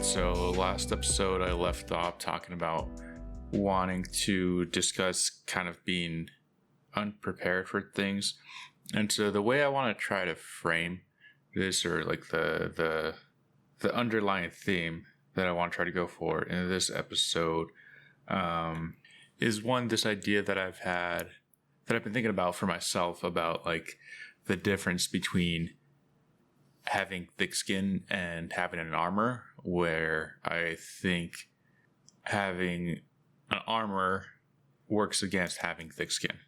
So, last episode, I left off talking about wanting to discuss kind of being unprepared for things. And so, the way I want to try to frame this, or like the underlying theme that I want to try to go for in this episode, is this idea that I've been thinking about for myself about like the difference between having thick skin and having an armor, where I think having an armor works against having thick skin.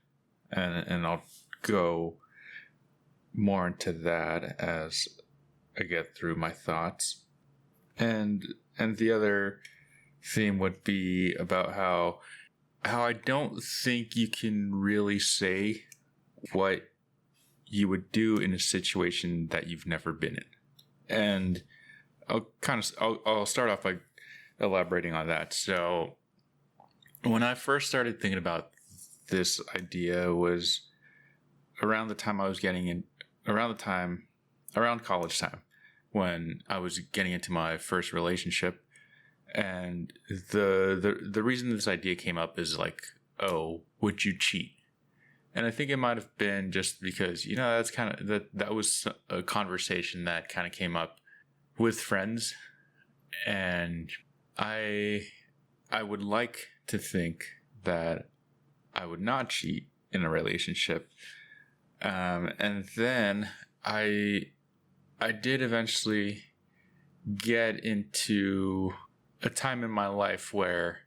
And I'll go more into that as I get through my thoughts. And the other theme would be about how I don't think you can really say what you would do in a situation that you've never been in. And I'll start off by elaborating on that. So when I first started thinking about this idea was around the time I was around college time, when I was getting into my first relationship. And the reason this idea came up is like, oh, would you cheat? And I think it might have been just because, that's kind of that was a conversation that kind of came up with friends. And I would like to think that I would not cheat in a relationship. And then I did eventually get into a time in my life where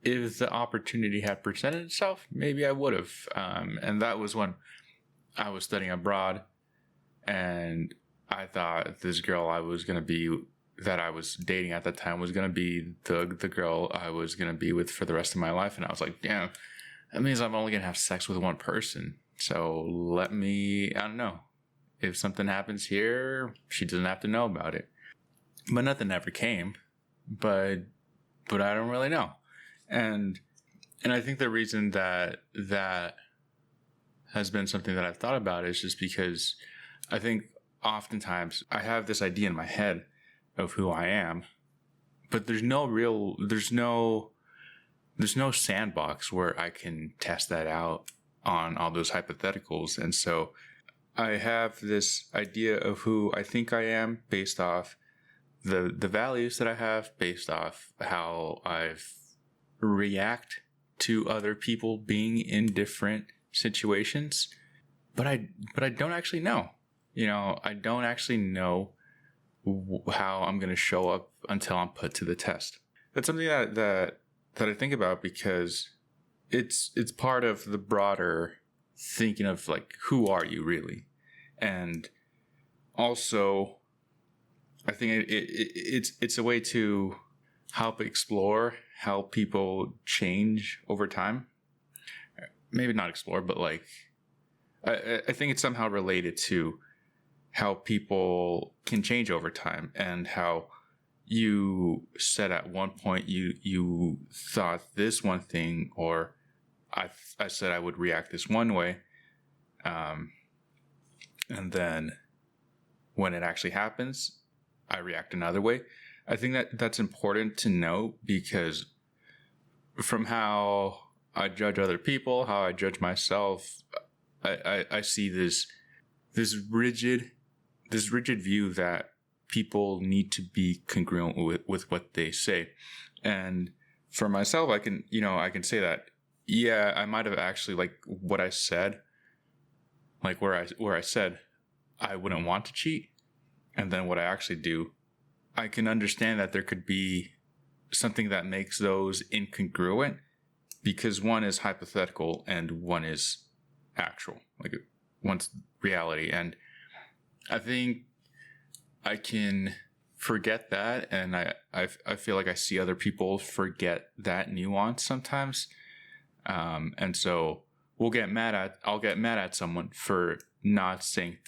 if the opportunity had presented itself, maybe I would have. And that was when I was studying abroad, and I thought this girl that I was dating at that time was going to be the girl I was going to be with for the rest of my life. And I was like, damn, that means I'm only going to have sex with one person. So I don't know. If something happens here, she doesn't have to know about it. But nothing ever came. But I don't really know. And I think the reason that has been something that I've thought about is just because I think oftentimes I have this idea in my head of who I am, but there's no sandbox where I can test that out on all those hypotheticals. And so I have this idea of who I think I am based off the values that I have, based off how I've react to other people being in different situations, but I don't actually know. I don't actually know how I'm going to show up until I'm put to the test. That's something that I think about because it's part of the broader thinking of like, who are you really? And also I think it's a way to help explore how people change over time. Maybe not explore, but like, I think it's somehow related to how people can change over time, and how you said at one point you thought this one thing, or I said I would react this one way. And then when it actually happens, I react another way. I think that's important to know, because from how I judge other people, how I judge myself, I see this rigid view that people need to be congruent with what they say. And for myself, I can say that, yeah, I might have actually, like what I said, like where I said I wouldn't want to cheat, and then what I actually do, I can understand that there could be something that makes those incongruent, because one is hypothetical and one is actual, like one's reality. And I think I can forget that, and I feel like I see other people forget that nuance sometimes. And so I'll get mad at someone for not saying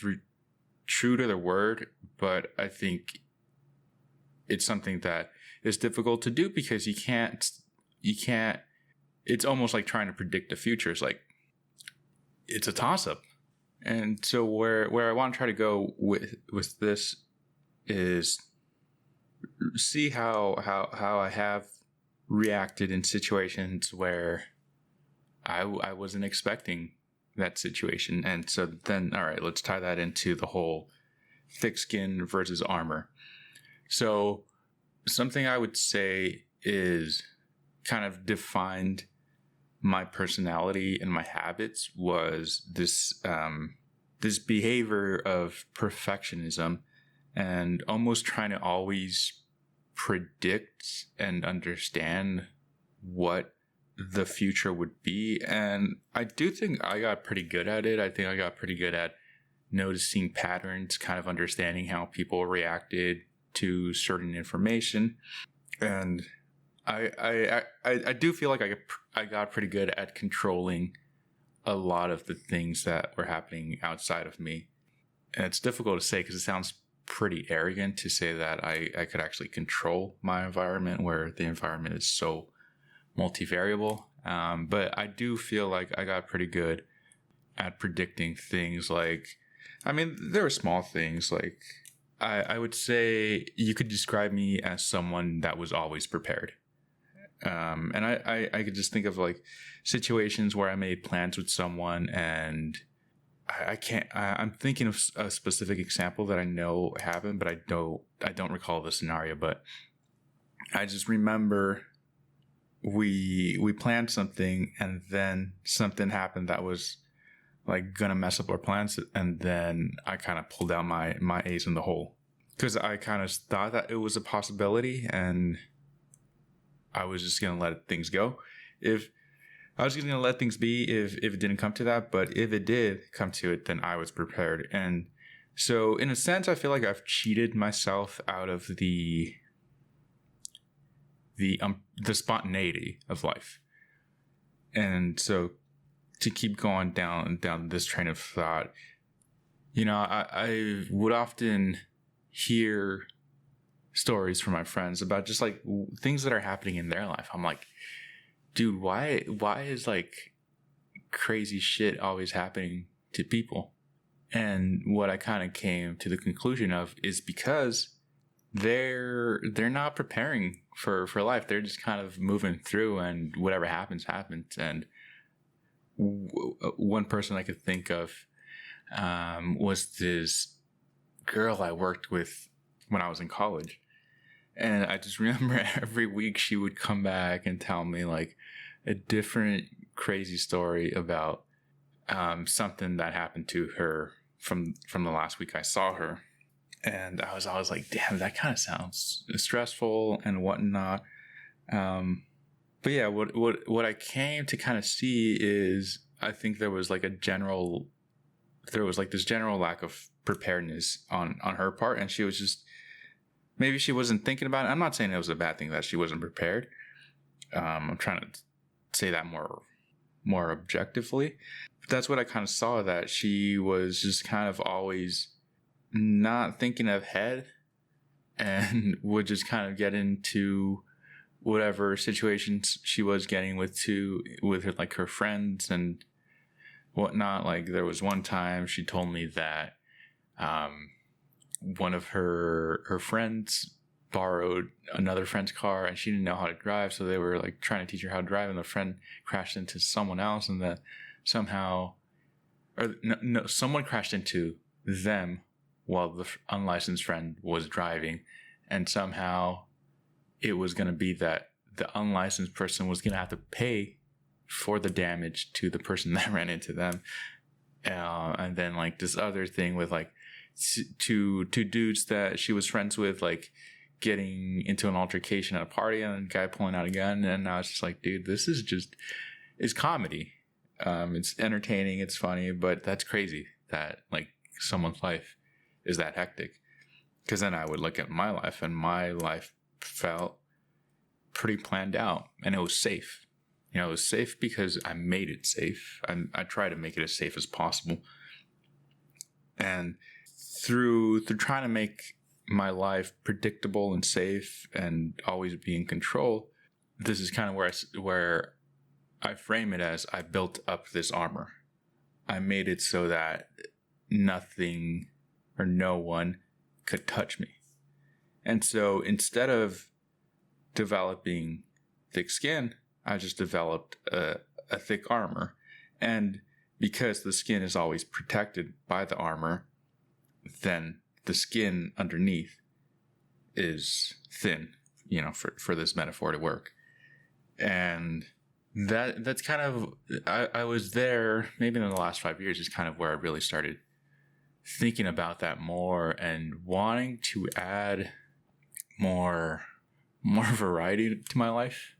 true to their word, but I think it's something that is difficult to do, because you can't, it's almost like trying to predict the future. It's like, it's a toss up. And so where I want to try to go with this is see how I have reacted in situations where I wasn't expecting that situation. And so then, all right, let's tie that into the whole thick skin versus armor. So something I would say is kind of defined my personality and my habits was this behavior of perfectionism and almost trying to always predict and understand what the future would be. And I do think I got pretty good at it. I think I got pretty good at noticing patterns, kind of understanding how people reacted to certain information. And I do feel like I got pretty good at controlling a lot of the things that were happening outside of me. And it's difficult to say because it sounds pretty arrogant to say that I could actually control my environment where the environment is so multivariable. But I do feel like I got pretty good at predicting things like, I mean, there were small things like I would say you could describe me as someone that was always prepared. And I could just think of like situations where I made plans with someone and I'm thinking of a specific example that I know happened, but I don't recall the scenario, but I just remember we planned something and then something happened that was like gonna mess up our plans. And then I kind of pulled out my ace in the hole because I kind of thought that it was a possibility and I was just going to let things go. If I was going to let things be if it didn't come to that, but if it did come to it, then I was prepared. And so in a sense, I feel like I've cheated myself out of the spontaneity of life. And so to keep going down this train of thought, you know, I would often hear stories from my friends about just like things that are happening in their life. I'm like, dude, why is like crazy shit always happening to people? And what I kind of came to the conclusion of is because they're not preparing for life. They're just kind of moving through and whatever happens. And one person I could think of was this girl I worked with when I was in college. And I just remember every week she would come back and tell me like a different crazy story about something that happened to her from the last week I saw her. And I was always like, damn, that kind of sounds stressful and whatnot. But yeah, what I came to kind of see is I think there was this general lack of preparedness on her part. And she was just, maybe she wasn't thinking about it. I'm not saying it was a bad thing that she wasn't prepared. I'm trying to say that more objectively. But that's what I kind of saw, that she was just kind of always not thinking ahead and would just kind of get into whatever situations she was getting with her, like her friends and whatnot. Like there was one time she told me that one of her friends borrowed another friend's car and she didn't know how to drive, so they were like trying to teach her how to drive, and the friend crashed into someone else, and then someone crashed into them while the unlicensed friend was driving, and somehow it was going to be that the unlicensed person was going to have to pay for the damage to the person that ran into them. And then like this other thing with like two dudes that she was friends with, like getting into an altercation at a party and a guy pulling out a gun. And I was just like, dude, this is it's comedy. It's entertaining. It's funny, but that's crazy that like someone's life is that hectic. Because then I would look at my life, and my life felt pretty planned out, and it was safe. You know, it was safe because I made it safe. I try to make it as safe as possible. And through trying to make my life predictable and safe and always be in control, this is kind of where I frame it as I built up this armor. I made it so that nothing or no one could touch me. And so instead of developing thick skin, I just developed a thick armor. And because the skin is always protected by the armor, then the skin underneath is thin, for this metaphor to work. And that's kind of, I was there maybe in the last 5 years is kind of where I really started thinking about that more and wanting to add more variety to my life.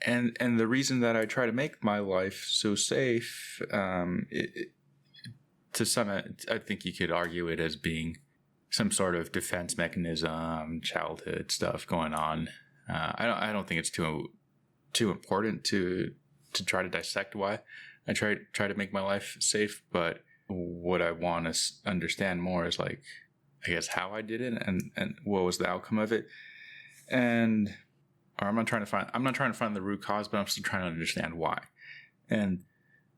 And the reason that I try to make my life so safe, to some, I think you could argue it as being some sort of defense mechanism, childhood stuff going on. I don't think it's too important to try to dissect why I try to make my life safe. But what I want to understand more is, like, I guess how I did it and what was the outcome of it. And I'm not trying to find the root cause, but I'm still trying to understand why. And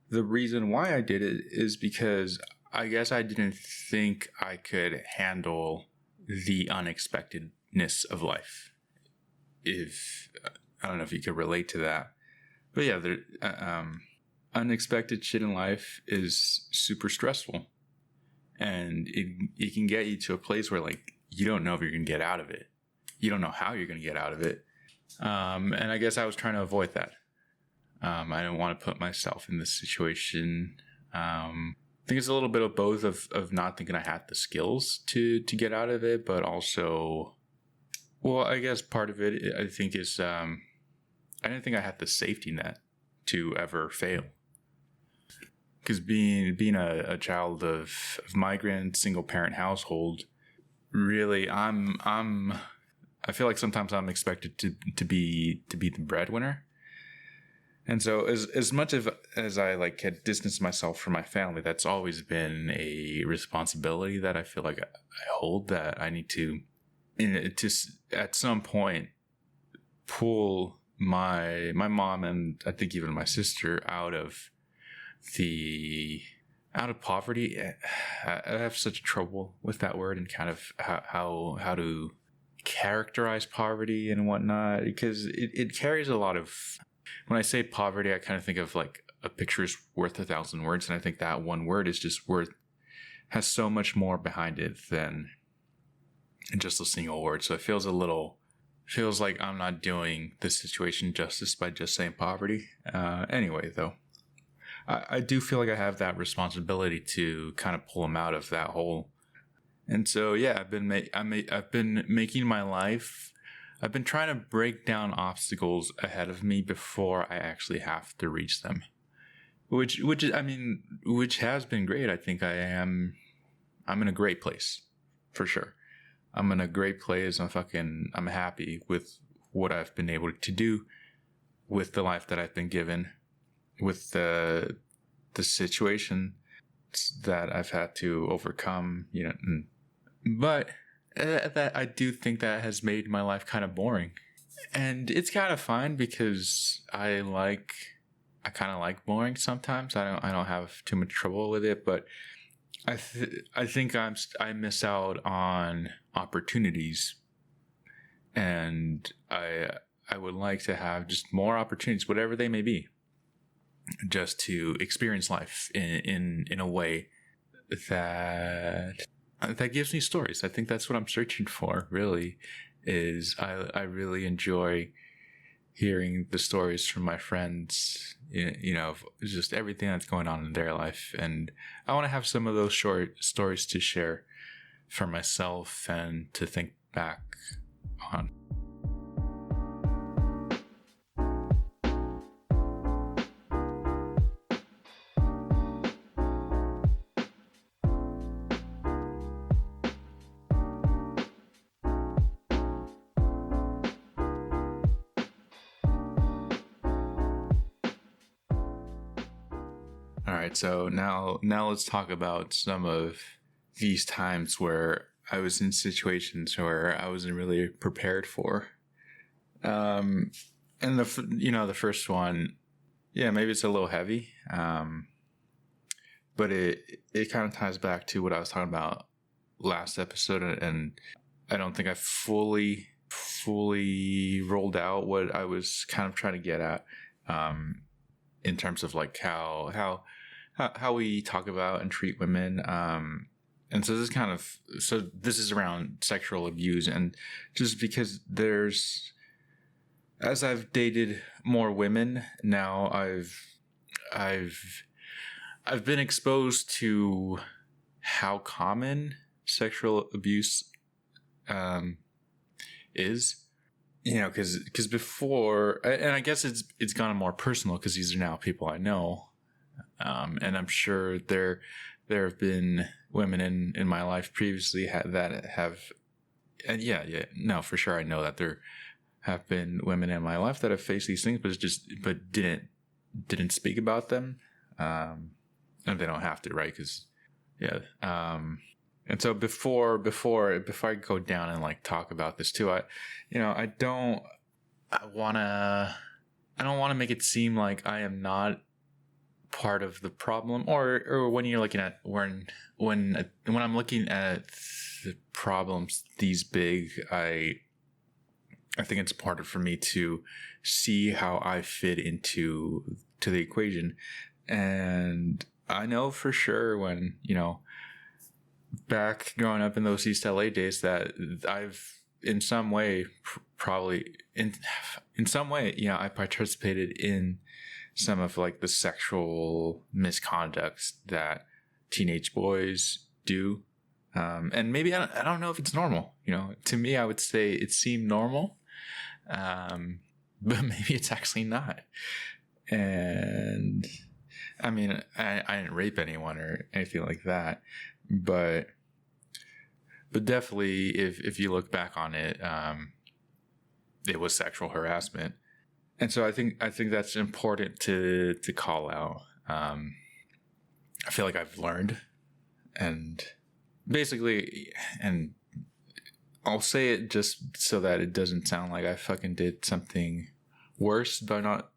the reason why I did it is because I guess I didn't think I could handle the unexpectedness of life. If I don't know if you could relate to that, but yeah, unexpected shit in life is super stressful, and it can get you to a place where, like, you don't know if you're gonna get out of it. You don't know how you're gonna get out of it. And I guess I was trying to avoid that. I didn't want to put myself in this situation. I think it's a little bit of both of not thinking I had the skills to get out of it, but also, well, I guess part of it, I think, is I didn't think I had the safety net to ever fail. Because being a child of migrant single parent household, really, I feel like sometimes I'm expected to be the breadwinner. And so as much as I like had distanced myself from my family, that's always been a responsibility that I feel like I hold, that I need to at some point pull my mom and I think even my sister out of poverty. I have such trouble with that word and kind of how to characterize poverty and whatnot, because it carries a lot of, when I say poverty, I kind of think of like a picture is worth 1,000 words. And I think that one word is just has so much more behind it than just a single word. So it feels like I'm not doing this situation justice by just saying poverty. Anyway, though, I do feel like I have that responsibility to kind of pull them out of that hole. And so, yeah, I've been making my life. I've been trying to break down obstacles ahead of me before I actually have to reach them, which has been great. I think I'm in a great place, for sure. I'm in a great place. I'm happy with what I've been able to do with the life that I've been given, with the situation that I've had to overcome, but that I do think that has made my life kind of boring, and it's kind of fine because I kind of like boring sometimes. I don't have too much trouble with it, but I think I miss out on opportunities, and I would like to have just more opportunities, whatever they may be, just to experience life in a way that gives me stories. I think that's what I'm searching for, really, is I really enjoy hearing the stories from my friends, of just everything that's going on in their life. And I want to have some of those short stories to share for myself and to think back on. All right, so now let's talk about some of these times where I was in situations where I wasn't really prepared for. And the first one, yeah, maybe it's a little heavy, but it kind of ties back to what I was talking about last episode, and I don't think I fully rolled out what I was kind of trying to get at, in terms of like how we talk about and treat women. And so this is around sexual abuse, and just because as I've dated more women now, I've been exposed to how common sexual abuse is, because before, and I guess it's gone more personal because these are now people I know, and I'm sure there have been women in my life previously that have, and no, for sure I know that there have been women in my life that have faced these things, but didn't speak about them, and they don't have to, right? Because and so before I go down and like talk about this too, I don't want to make it seem like I am not part of the problem, or when you're looking at when I'm looking at the problems these big, I think it's important for me to see how I fit into the equation. And I know for sure when, back growing up in those East LA days, that I've in some way, probably in some way, I participated in some of like the sexual misconducts that teenage boys do. And maybe I don't know if it's normal, to me, I would say it seemed normal. But maybe it's actually not. And I mean, I didn't rape anyone or anything like that, but definitely if you look back on it, it was sexual harassment. And so I think that's important to call out. I feel like I've learned, and basically, and I'll say it just so that it doesn't sound like I fucking did something worse, but not,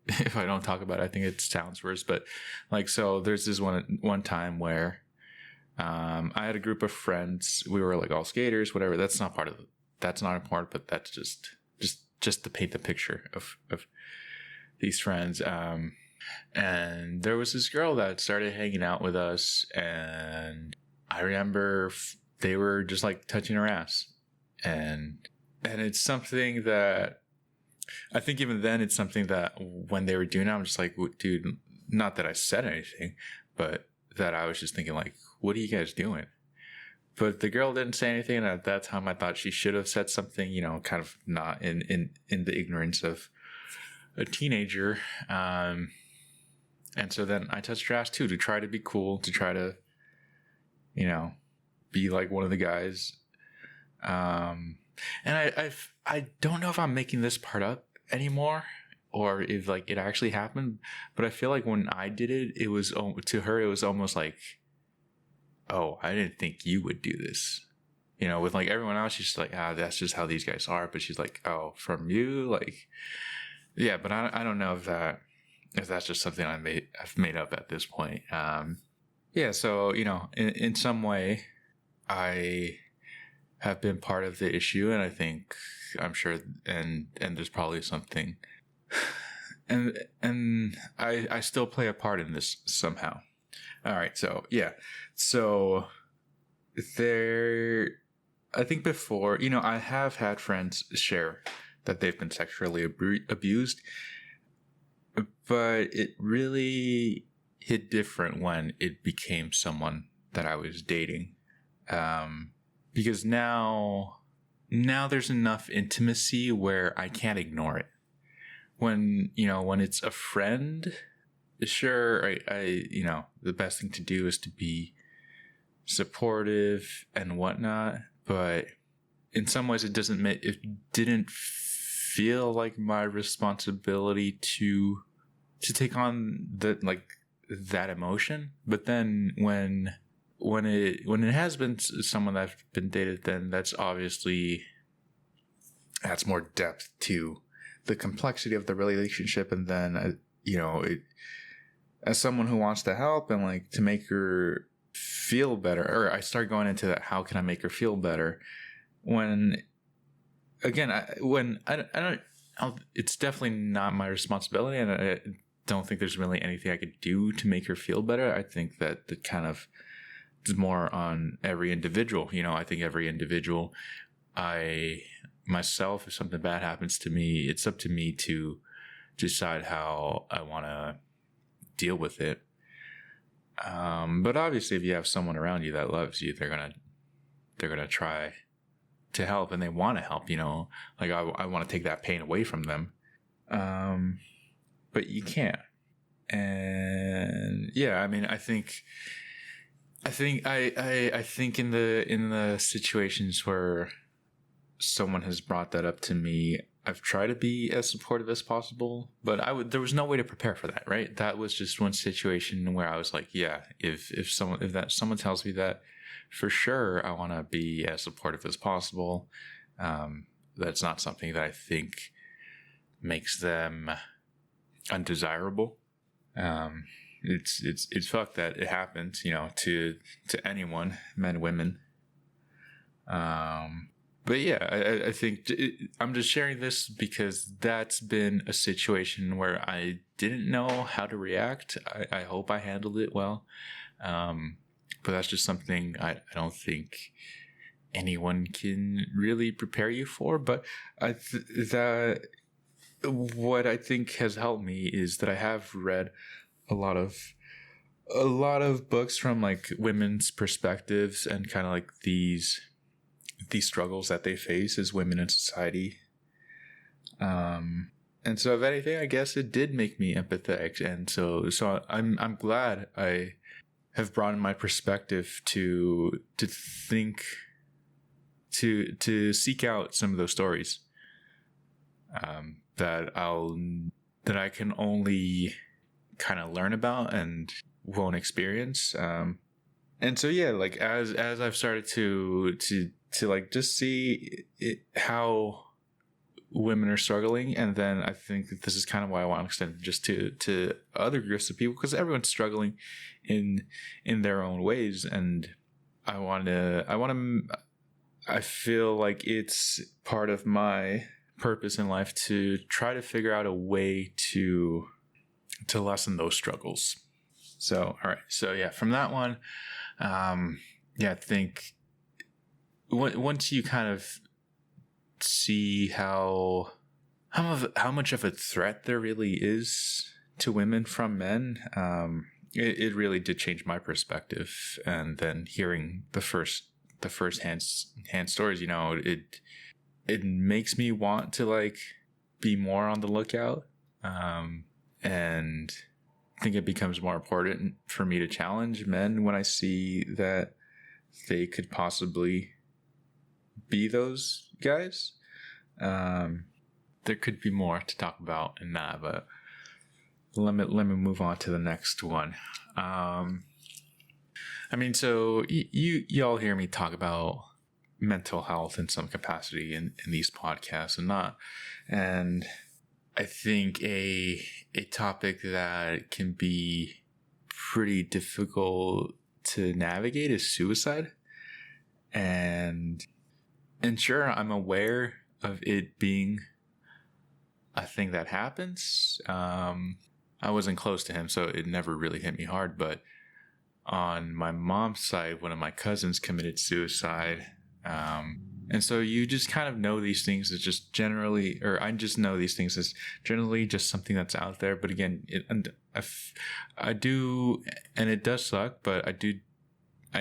if I don't talk about it, I think it sounds worse. But like, so there's this one time where I had a group of friends. We were like all skaters, whatever. That's not important, but that's just to paint the picture of these friends. And there was this girl that started hanging out with us, and I remember they were just like touching her ass, and it's something that I think even then it's something that when they were doing it, I'm just like, dude, not that I said anything, but that I was just thinking like, what are you guys doing? But the girl didn't say anything, and at that time I thought she should have said something, kind of not in the ignorance of a teenager. And so then I touched her ass too, to try to be cool, to try to, be like one of the guys. And I don't know if I'm making this part up anymore, or if like it actually happened, but I feel like when I did it, it was, to her, it was almost like, oh, I didn't think you would do this. With like everyone else, she's just like, that's just how these guys are. But she's like, oh, from you? Like, yeah, but I don't know if that's just something I've made up at this point. Yeah, so, in some way, I have been part of the issue, and I'm sure, and there's probably something, and I still play a part in this somehow. All right, so yeah, so I think before, I have had friends share that they've been sexually abused, but it really hit different when it became someone that I was dating. Because now there's enough intimacy where I can't ignore it. When it's a friend, sure, I the best thing to do is to be supportive and whatnot, but in some ways it didn't feel like my responsibility to take on that emotion. But then when it has been someone that I've been dated, then that's obviously adds more depth to the complexity of the relationship. And then as someone who wants to help and like to make her feel better, or I start going into that, how can I make her feel better? when again, it's definitely not my responsibility, and I don't think there's really anything I could do to make her feel better. I think that the kind of is more on every individual. I think every individual, myself, if something bad happens to me, it's up to me to decide how I want to deal with it. But obviously, if you have someone around you that loves you, they're gonna try to help, and they want to help. Like I want to take that pain away from them, but you can't. And yeah, I mean, I think in the situations where someone has brought that up to me, I've tried to be as supportive as possible, but there was no way to prepare for that, right? That was just one situation where I was like, yeah, if someone tells me that, for sure, I want to be as supportive as possible. That's not something that I think makes them undesirable. It's fucked that it happens, to anyone, men, women. But yeah, I think I'm just sharing this because that's been a situation where I didn't know how to react. I hope I handled it well. But that's just something I don't think anyone can really prepare you for. But what I think has helped me is that I have read a lot of books from like women's perspectives and kind of like these struggles that they face as women in society. And so if anything, I guess it did make me empathetic. And so I'm glad I have broadened my perspective to think, to seek out some of those stories, that I can only kind of learn about and won't experience. And so, yeah, like as I've started to like just see how women are struggling, and then I think that this is kind of why I want to extend it just to other groups of people, because everyone's struggling in their own ways, and I feel like it's part of my purpose in life to try to figure out a way to lessen those struggles. So, all right. So yeah, from that one, I think once you kind of see how much of a threat there really is to women from men, it really did change my perspective. And then hearing the first hand stories, it makes me want to like be more on the lookout. And I think it becomes more important for me to challenge men when I see that they could possibly be those guys. There could be more to talk about in that, but let me move on to the next one. I mean, so you all hear me talk about mental health in some capacity in these podcasts and I think a topic that can be pretty difficult to navigate is suicide. And sure, I'm aware of it being a thing that happens. I wasn't close to him, so it never really hit me hard. But on my mom's side, one of my cousins committed suicide. And so you just kind of know these things as just generally, or I just know these things as generally just something that's out there. But again, I do, and it does suck, but I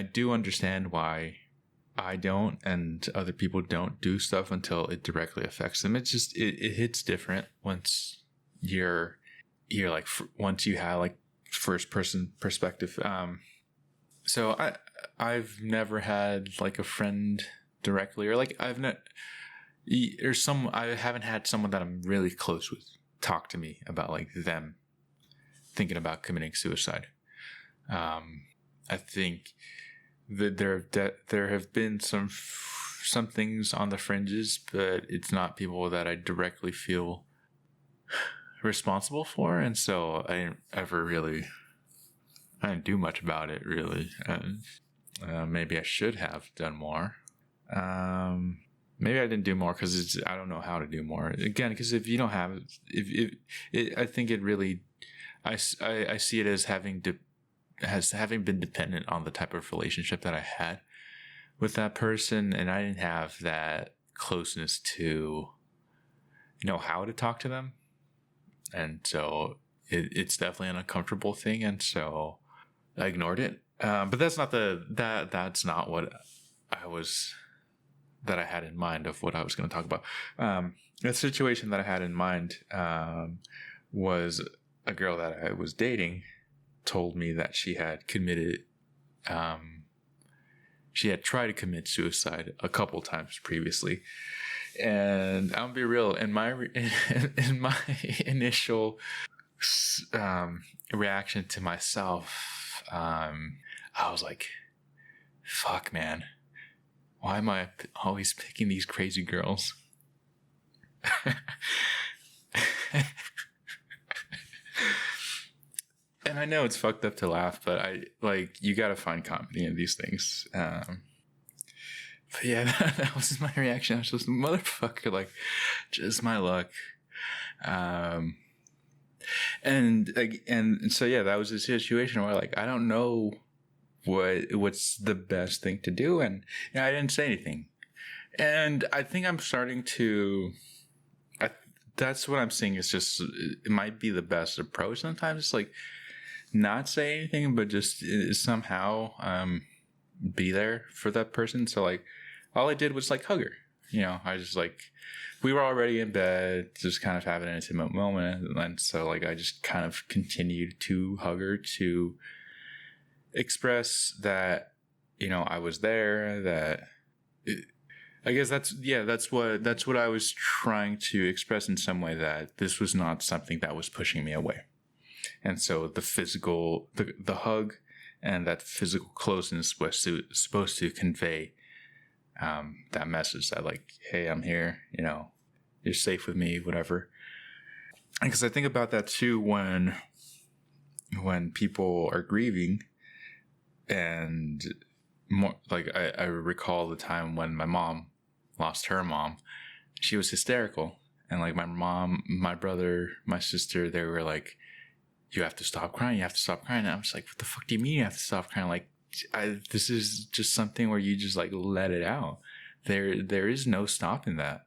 do understand why I don't and other people don't do stuff until it directly affects them. It's just, it hits different once you're like, once you have like first person perspective. So I've never had like a friend directly, or like I haven't had someone that I'm really close with talk to me about like them thinking about committing suicide. I think that there have been some things on the fringes, but it's not people that I directly feel responsible for, and so I didn't do much about it really. Maybe I should have done more. maybe I didn't do more because I don't know how to do more. Again, because if you don't have, I think it really, I see it as having been dependent on the type of relationship that I had with that person, and I didn't have that closeness to know how to talk to them, and so it's definitely an uncomfortable thing, and so I ignored it. But that's not that's not what I had in mind of what I was going to talk about. The situation that I had in mind was a girl that I was dating told me that she had tried to commit suicide a couple times previously. And I'll be real, in my initial reaction to myself, I was like, fuck, man. Why am I always picking these crazy girls? And I know it's fucked up to laugh, but you gotta find comedy in these things. But yeah, that was my reaction. I was just, motherfucker, like, just my luck. And so yeah, that was a situation where, like, I don't know what's the best thing to do, and I didn't say anything. And I think I'm starting to. That's what I'm seeing. Is just, it might be the best approach sometimes. It's like not say anything, but just somehow be there for that person. So like, all I did was like hug her. I just like, we were already in bed, just kind of having an intimate moment, and so like I just kind of continued to hug her to express that I was there. That I guess that's what I was trying to express in some way, that this was not something that was pushing me away. And so the physical, the hug and that physical closeness was supposed to convey that message that, like, hey, I'm here, you're safe with me, whatever. Because I think about that too when people are grieving, and more like I recall the time when my mom lost her mom. She was hysterical, and like my mom, my brother, my sister, they were like, you have to stop crying, you have to stop crying. And I was like, what the fuck do you mean you have to stop crying? Like, this is just something where you just like let it out. There is no stopping that.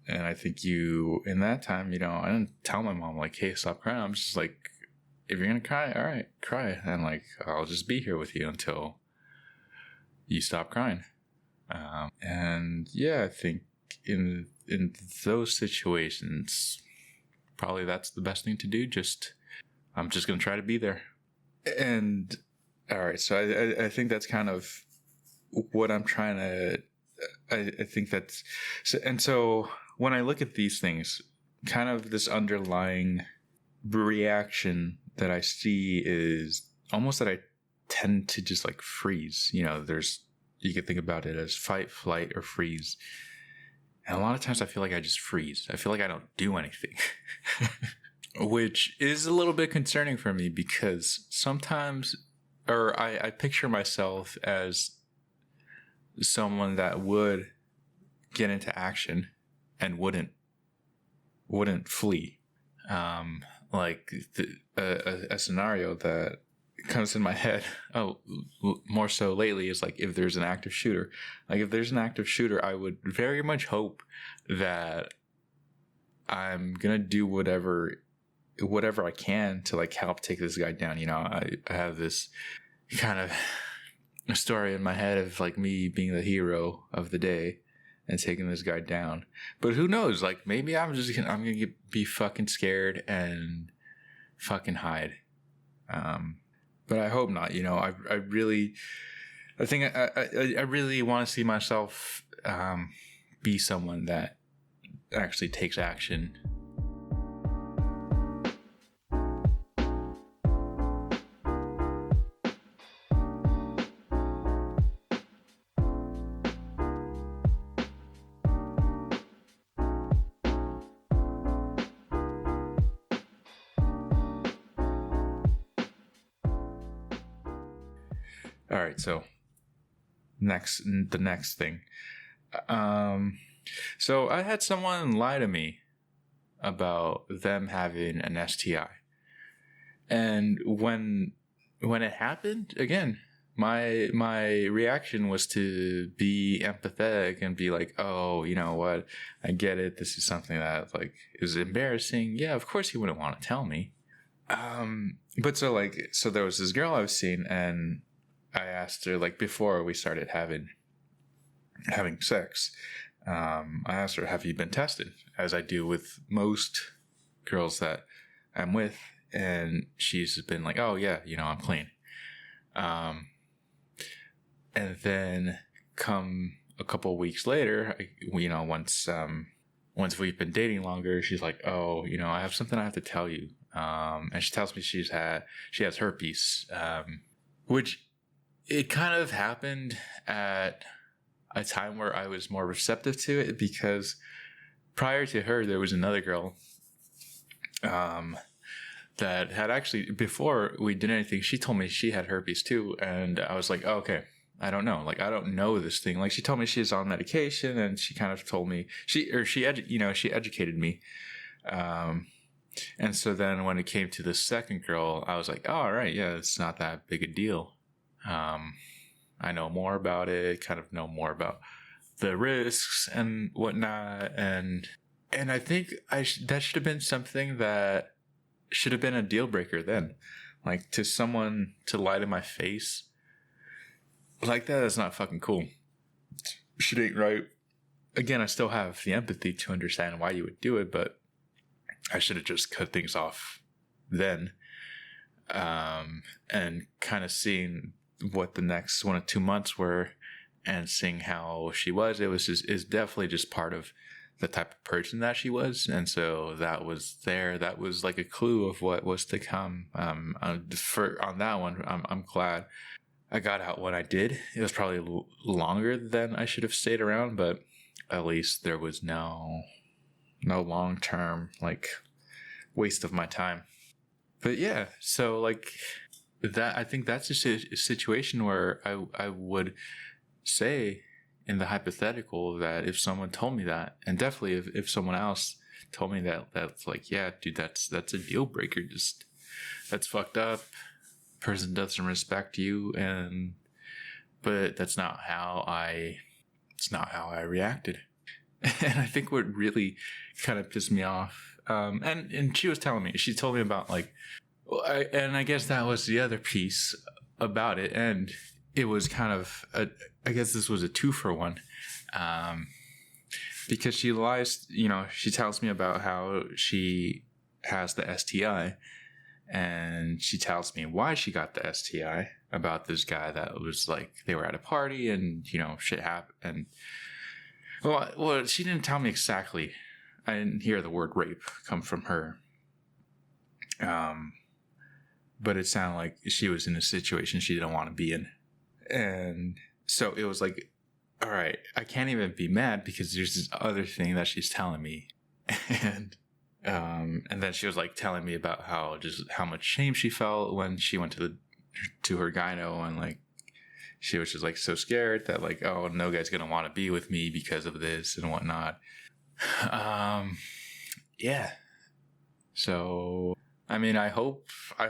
And I think in that time, I didn't tell my mom like, hey, stop crying. I'm just like, if you're gonna cry, all right, cry, and like I'll just be here with you until you stop crying. And yeah, I think in those situations, probably that's the best thing to do. I'm just gonna try to be there. And all right, so I think that's kind of what I'm trying to. I think that's so when I look at these things, kind of this underlying reaction that I see is almost that I tend to just like freeze. You can think about it as fight, flight, or freeze. And a lot of times I feel like I just freeze. I feel like I don't do anything. Which is a little bit concerning for me, because sometimes, or I picture myself as someone that would get into action and wouldn't flee. Like a scenario that comes in my head, more so lately, is like, if there's an active shooter. Like, if there's an active shooter, I would very much hope that I'm gonna do whatever I can to like help take this guy down. I have this kind of a story in my head of like me being the hero of the day and taking this guy down. But who knows? Like, maybe I'm gonna be fucking scared and fucking hide. But I hope not. I really want to see myself be someone that actually takes action. All right, so the next thing, So I had someone lie to me about them having an STI. And when it happened, again, my reaction was to be empathetic and be like, oh, you know what? I get it. This is something that like is embarrassing. Yeah, of course he wouldn't want to tell me. But so there was this girl I was seeing, and I asked her, like, before we started having sex, I asked her, have you been tested? As I do with most girls that I'm with. And she's been like, oh yeah, I'm clean. And then come a couple weeks later, once we've been dating longer, she's like, oh, I have something I have to tell you. And she tells me she has herpes, which it kind of happened at a time where I was more receptive to it, because prior to her, there was another girl, that had actually, before we did anything, she told me she had herpes too. And I was like, oh, okay, I don't know. Like, I don't know this thing. Like, she told me she's on medication, and she kind of told me she educated me. And so then when it came to the second girl, I was like, oh, all right, yeah, it's not that big a deal. I know more about it, kind of know more about the risks and whatnot. And I think that should have been something that should have been a deal breaker then. Like, to someone to lie to my face like that is not fucking cool. Shit ain't right. Again, I still have the empathy to understand why you would do it, but I should have just cut things off then. And kind of seeing what the next 1 or 2 months were, and seeing how she was, is definitely just part of the type of person that she was. And so that was like a clue of what was to come. On that one, I'm glad I got out when I did. It was probably longer than I should have stayed around, but at least there was no long-term like waste of my time. But yeah, so like that, I think that's a situation where I would say, in the hypothetical, that if someone told me that, and definitely if someone else told me that's like, yeah, dude, that's a deal breaker. Just, that's fucked up. Person doesn't respect you, but that's not how I reacted. And I think what really kind of pissed me off, and she told me about like, and I guess that was the other piece about it, and it was kind of I guess this was a 2-for-1, because she lies. She tells me about how she has the STI, and she tells me why she got the STI, about this guy that was like, they were at a party and shit happened. And well, she didn't tell me exactly. I didn't hear the word rape come from her. But it sounded like she was in a situation she didn't want to be in. And so it was like, all right, I can't even be mad because there's this other thing that she's telling me. And then she was like telling me about how much shame she felt when she went to her gyno, and like she was just like so scared that like, oh, no guy's gonna want to be with me because of this and whatnot. Yeah. So I mean, I hope I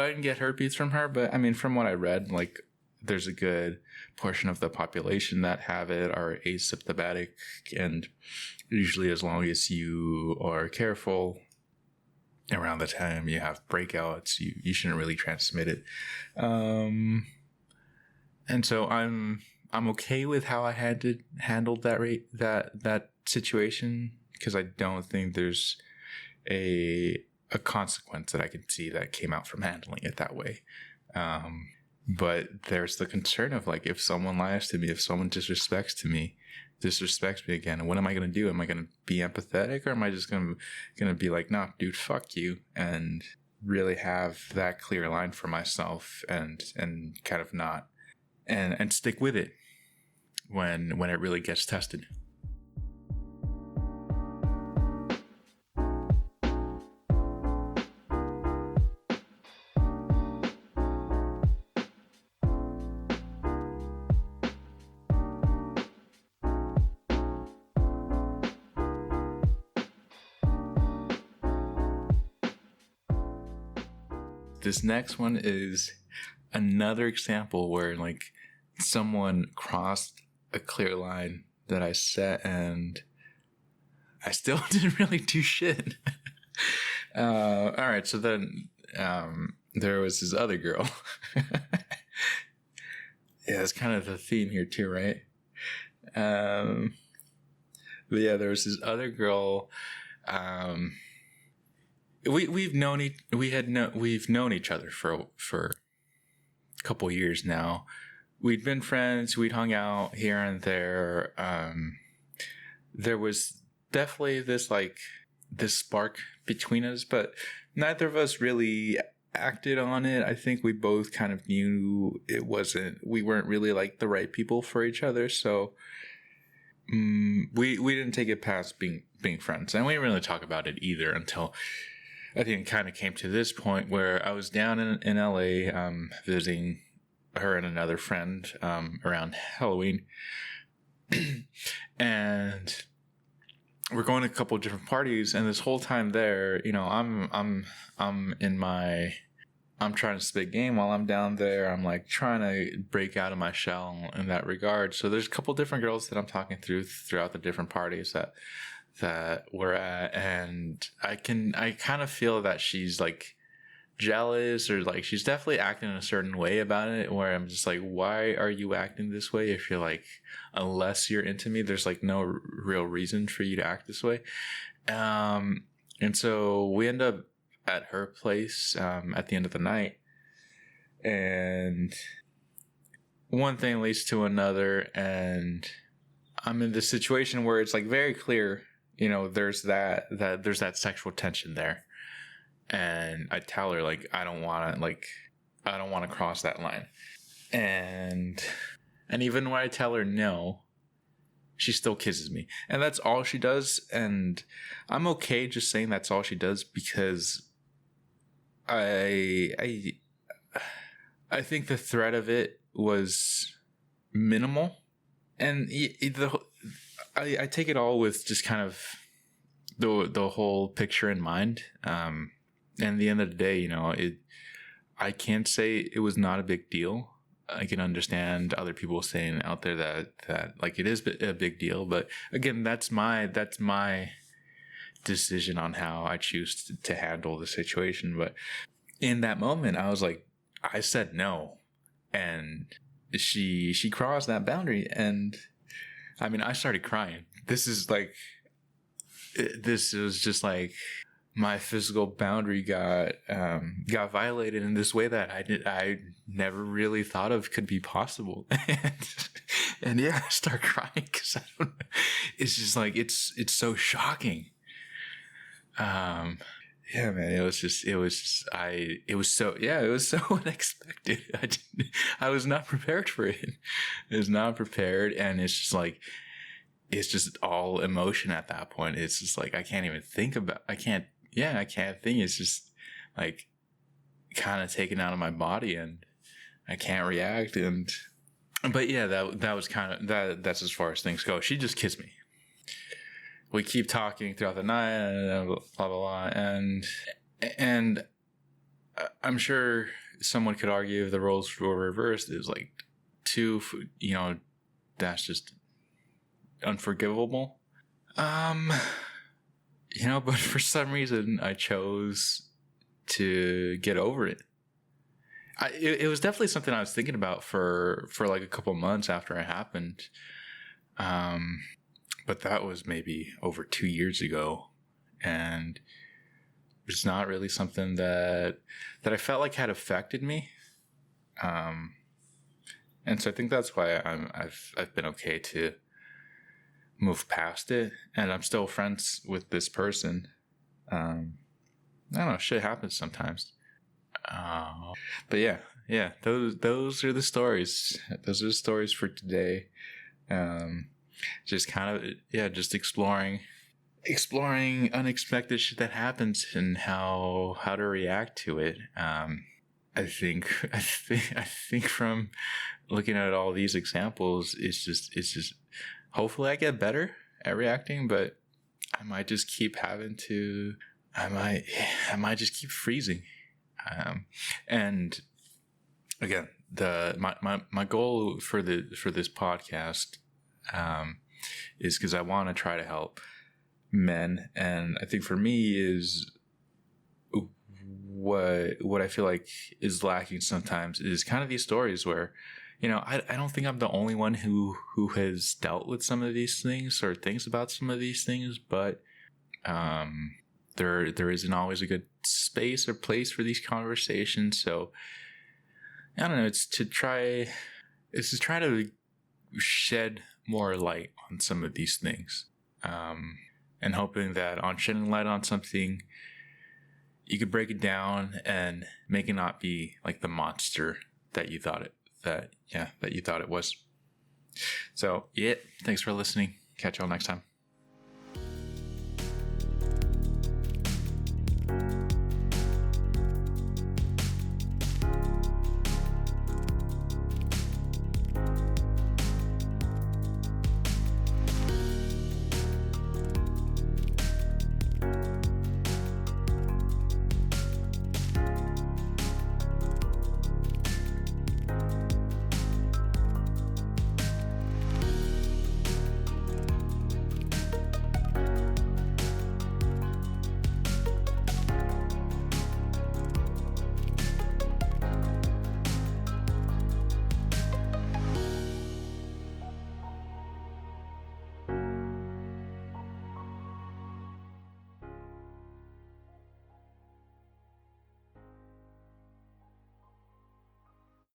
didn't get herpes from her, but I mean, from what I read, like there's a good portion of the population that have it, are asymptomatic, and usually as long as you are careful around the time you have breakouts, you shouldn't really transmit it. And so I'm okay with how I had to handle that situation, because I don't think there's a consequence that I can see that came out from handling it that way. But there's the concern of like, if someone lies to me, if someone disrespects me again, what am I going to do? Am I going to be empathetic, or am I just going to be like, nah, dude, fuck you, and really have that clear line for myself and kind of not, and stick with it when it really gets tested. this next one is another example where like someone crossed a clear line that I set, and I still didn't really do shit. All right, so then there was this other girl. Yeah, it's kind of the theme here too, right? But yeah, there was this other girl. We've known each other for a couple years now. We'd been friends. We'd hung out here and there. There was definitely this spark between us, but neither of us really acted on it. I think we both kind of knew we weren't really like the right people for each other. So we didn't take it past being friends, and we didn't really talk about it either until I think it kind of came to this point where I was down in LA visiting her and another friend around Halloween, and we're going to a couple of different parties. And this whole time there, you know, I'm trying to spit game while I'm down there. I'm like trying to break out of my shell in that regard. So there's a couple different girls that I'm talking throughout the different parties that we're at, and I kind of feel that she's like jealous, or like she's definitely acting in a certain way about it, where I'm just like, why are you acting this way if you're like, unless you're into me, there's like no real reason for you to act this way. And so we end up at her place at the end of the night, and one thing leads to another, and I'm in this situation where it's like very clear, you know, there's that sexual tension there. And I tell her, like, I don't want to cross that line. And even when I tell her no, she still kisses me. And that's all she does. And I'm okay just saying that's all she does, because I think the threat of it was minimal. And I take it all with just kind of the whole picture in mind. And at the end of the day, you know, I can't say it was not a big deal. I can understand other people saying out there that like it is a big deal, but again, that's my decision on how I choose to handle the situation. But in that moment, I was like, I said no, and she crossed that boundary, and I mean, I started crying. This was just like, my physical boundary got violated in this way that I never really thought of could be possible. And yeah, I start crying because I don't know. It's just like, it's so shocking. Yeah, man, it was so unexpected. I was not prepared for it. I was not prepared. And it's just like, it's just all emotion at that point. It's just like, I can't think. It's just like kind of taken out of my body, and I can't react. But yeah, that was kind of that's as far as things go. She just kissed me. We keep talking throughout the night, blah blah blah, and I'm sure someone could argue if the roles were reversed, it was like you know, that's just unforgivable. You know, but for some reason I chose to get over it. It was definitely something I was thinking about for like a couple months after it happened. But that was maybe over 2 years ago, and it's not really something that I felt like had affected me. And so I think that's why I've been okay to move past it, and I'm still friends with this person. I don't know, shit happens sometimes. But yeah, those are the stories. Those are the stories for today. Just kind of, just exploring unexpected shit that happens and how to react to it. I think from looking at all these examples, it's just hopefully I get better at reacting, but I might just keep having to, I might just keep freezing. And again, my goal for this podcast is because I want to try to help men, and I think for me is what I feel like is lacking sometimes is kind of these stories where, I don't think I'm the only one who has dealt with some of these things or thinks about some of these things, but there isn't always a good space or place for these conversations. So I don't know. It's to try to shed more light on some of these things, and hoping that on shedding light on something, you could break it down and make it not be like the monster that you thought it was. So yeah, thanks for listening. Catch y'all next time.